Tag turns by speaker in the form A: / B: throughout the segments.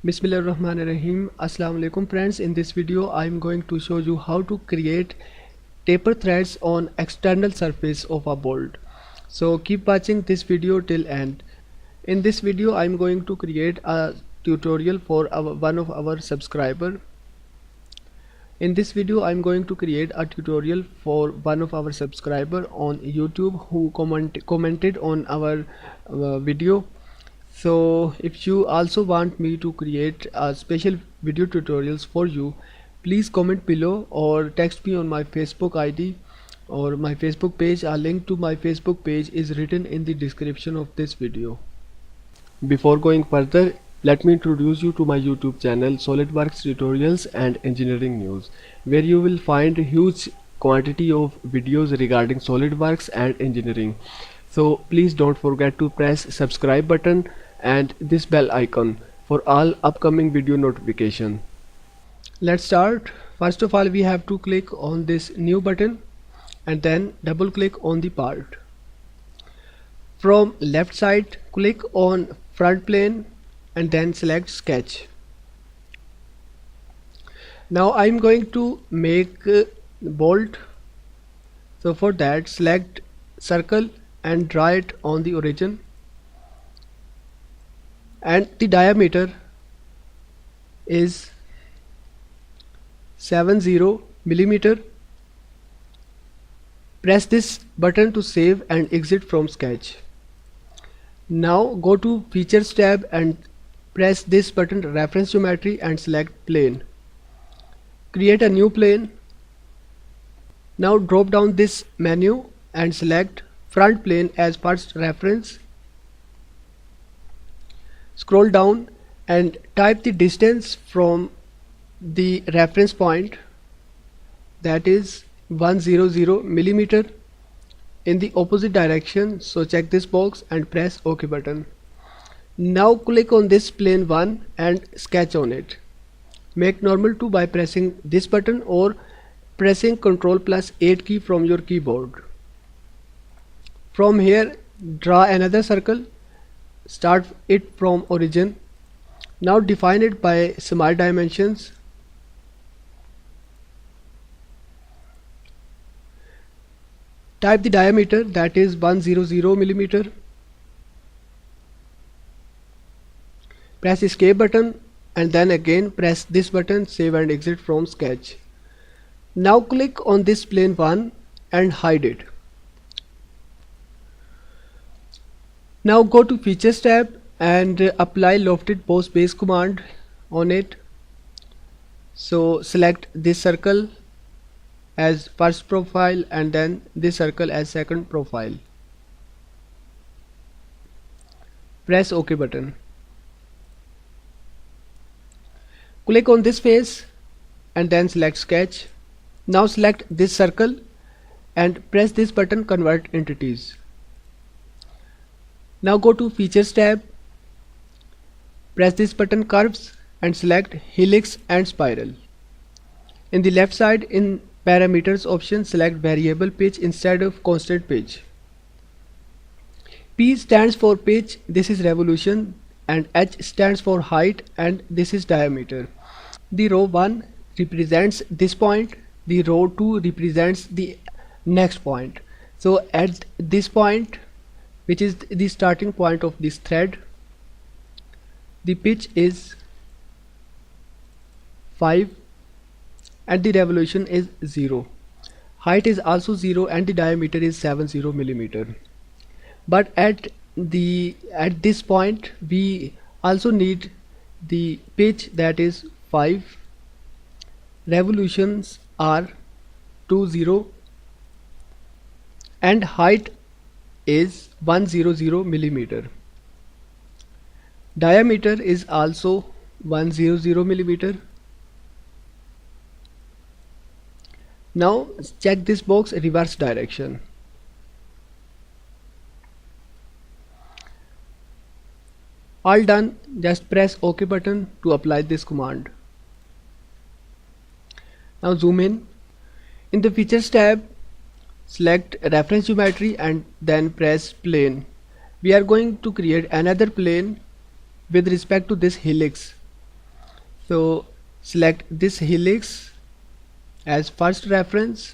A: Bismillahirrahmanirrahim. Assalamu alaikum friends. In this video I am going to show you how to create taper threads on external surface of a bolt. So keep watching this video till end. In this video I am going to create a tutorial for one of our subscriber. In this video I am going to create a tutorial for one of our subscriber on YouTube who commented on our video. So if you also want me to create a special video tutorials for you, please comment below or text me on my Facebook ID or my Facebook page. A link to my Facebook page is written in the description of this video. Before going further, let me introduce you to my YouTube channel SolidWorks Tutorials and Engineering News, where you will find a huge quantity of videos regarding SolidWorks and engineering. So please don't forget to press subscribe button and this bell icon for all upcoming video notification. Let's start. First of all, we have to click on this new button and then double click on the part. From left side, click on front plane and then select sketch. Now I'm going to make bolt. So for that, select circle and draw it on the origin, and the diameter is 70 millimeter. Press this button to save and exit from sketch. Now go to features tab and press this button reference geometry and select plane. Create a new plane. Now drop down this menu and select front plane as first reference. Scroll down and type the distance from the reference point, that is 100 millimeter, in the opposite direction. So check this box and press OK button. Now click on this plane 1 and sketch on it. Make normal to by pressing this button or pressing Ctrl+8 key from your keyboard. From here, draw another circle. Start it from origin. Now define it by small dimensions. Type the diameter, that is 100 millimeter. Press escape button and then again press this button, save and exit from sketch. Now click on this plane 1 and hide it. Now go to features tab and apply lofted boss base command on it. So select this circle as first profile and then this circle as second profile. Press OK button. Click on this face and then select sketch. Now select this circle and press this button convert entities. Now go to features tab, press this button curves and select helix and spiral. In the left side, in parameters option, select variable pitch instead of constant pitch. P stands for pitch, this is revolution, and H stands for height and this is diameter. The row 1 represents this point, the row 2 represents the next point. So at this point, which is the starting point of this thread, the pitch is 5 and the revolution is 0. Height is also 0 and the diameter is 70 millimeter. But at this point we also need the pitch, that is 5, revolutions are 20 and height is 100 millimeter. Diameter is also 100 millimeter. Now check this box reverse direction. All done. Just press OK button to apply this command. Now zoom in. In the features tab, select reference geometry and then press plane. We are going to create another plane with respect to this helix. So select this helix as first reference,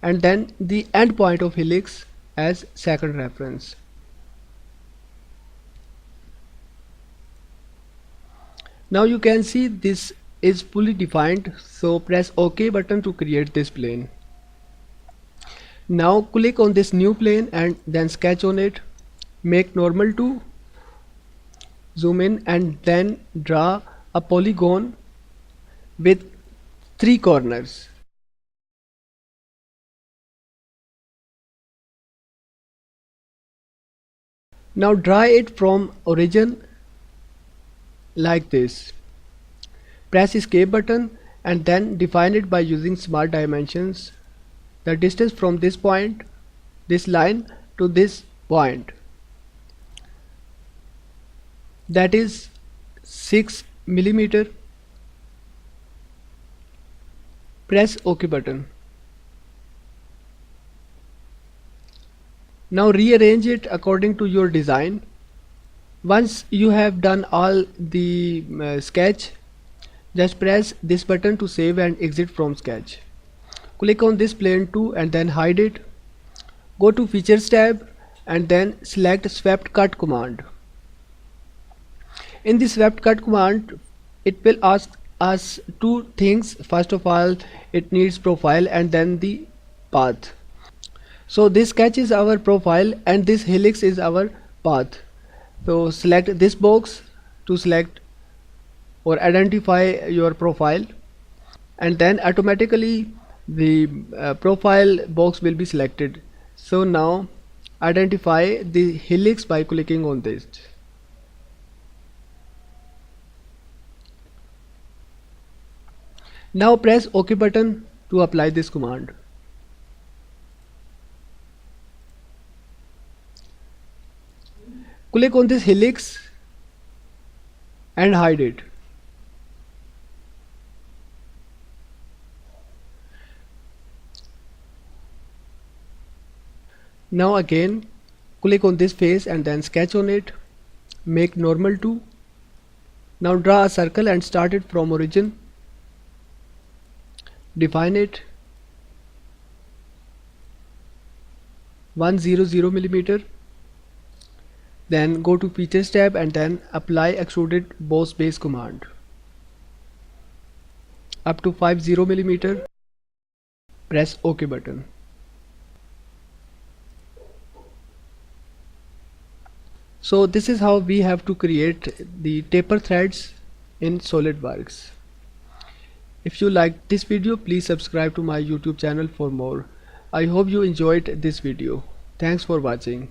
A: and then the end point of helix as second reference. Now you can see this is fully defined, so press OK button to create this plane. Now click on this new plane and then sketch on it, make normal to, zoom in and then draw a polygon with 3 corners. Now draw it from origin like this. Press escape button and then define it by using smart dimensions. The distance from this point, this line, to this point, that is 6 millimeter. Press OK button. Now rearrange it according to your design. Once you have done all the sketch, just press this button to save and exit from sketch. Click on this plane too and then hide it. Go to Features tab and then select Swept Cut command. In the Swept Cut command, it will ask us two things. First of all, it needs profile and then the path. So this sketch is our profile and this helix is our path. So select this box to select or identify your profile, and then automatically the profile box will be selected. So now identify the helix by clicking on this. Now press OK button to apply this command. Click on this helix and hide it. Now again click on this face and then sketch on it, make normal to. Now draw a circle and start it from origin. Define it 100 millimeter. Then go to Features tab and then apply Extruded Boss Base command up to 50 millimeter. Press OK button. So this is how we have to create the taper threads in SolidWorks. If you liked this video, please subscribe to my YouTube channel for more. I hope you enjoyed this video. Thanks for watching.